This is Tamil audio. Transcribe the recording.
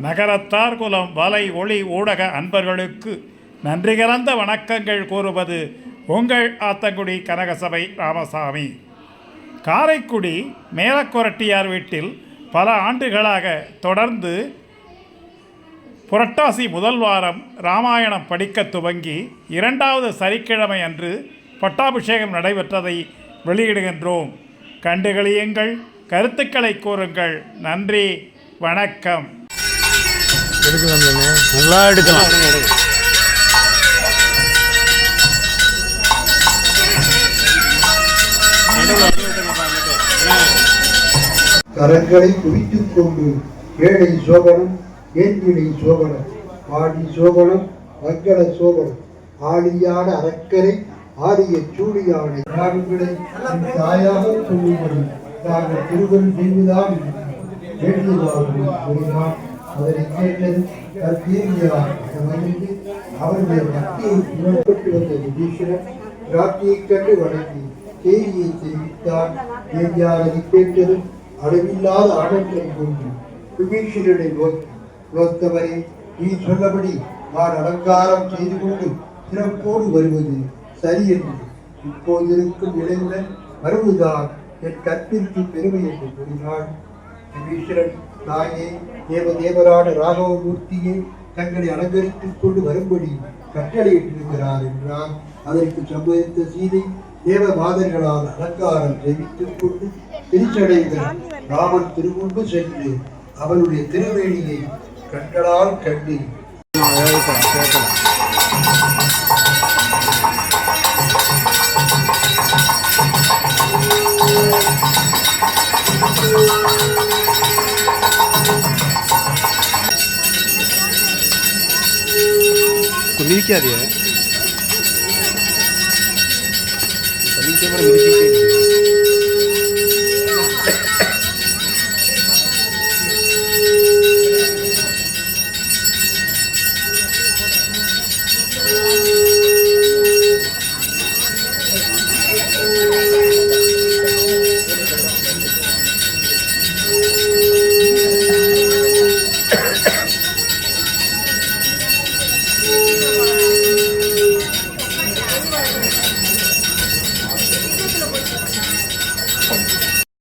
நகரத்தார் குலம் வலை ஒளி ஊடக அன்பர்களுக்கு நன்றி கலந்த வணக்கங்கள் கூறுவது உங்கள் ஆத்தங்குடி கனகசபை ராமசாமி. காரைக்குடி மேலக்கொரட்டியார் வீட்டில் பல ஆண்டுகளாக தொடர்ந்து புரட்டாசி முதல் வாரம் இராமாயணம் படிக்க துவங்கி 2வது சனிக்கிழமை அன்று பட்டாபிஷேகம் நடைபெற்றதை வெளியிடுகின்றோம். கண்டுகளியுங்கள், கருத்துக்களை கூறுங்கள். நன்றி, வணக்கம். நல்லா எடுக்கலாம். கரங்களை குவித்துக் கொண்டு ஏழை சோபனம், ஏந்திழை சோபனம், ஆடி சோபனம், மங்கள சோபனம், ஆடியான அரக்கரை ஆடிய சூடியானை நாடுகளை தாயாக சொல்லும்படி நாங்கள் திருவள் செய்வதால் வேண்டியதாக அதனை கேட்டது மகிழ்ந்து அவருடைய பக்தியை புறப்பட்டு வந்த விபீஷணன் ராட்டியை கண்டு வணங்கி செய்தியை தெரிவித்தார். அதை கேட்டது அளவில்லாத ஆனந்தம் கொண்டு விபீஷணனை நோத்தவரை, நீ சொன்னபடி நான் அலங்காரம் செய்து கொண்டு சிறப்போடு வருவது சரி என்று இப்போதிருக்கும் இளைஞன் வருவதுதான் என் கற்பிற்கு பெருமை என்று கூறினாள். விபீஷணன், தாயே, தேவரான ராகவமூர்த்தியை தங்களை அலங்கரித்துக் கொண்டு வரும்படி கட்டளையிட்டிருக்கிறார் என்றார். அதற்கு சம்பவித்த சீதை தேவ மாதர்களால் அலங்காரம் செய்வித்துக் கொண்டு திருச்சடைந்த ராமன் திருமுன்பு சென்று அவனுடைய திருவேணியை கண்களால் கண்டு मिल क्या दिया है? मिल के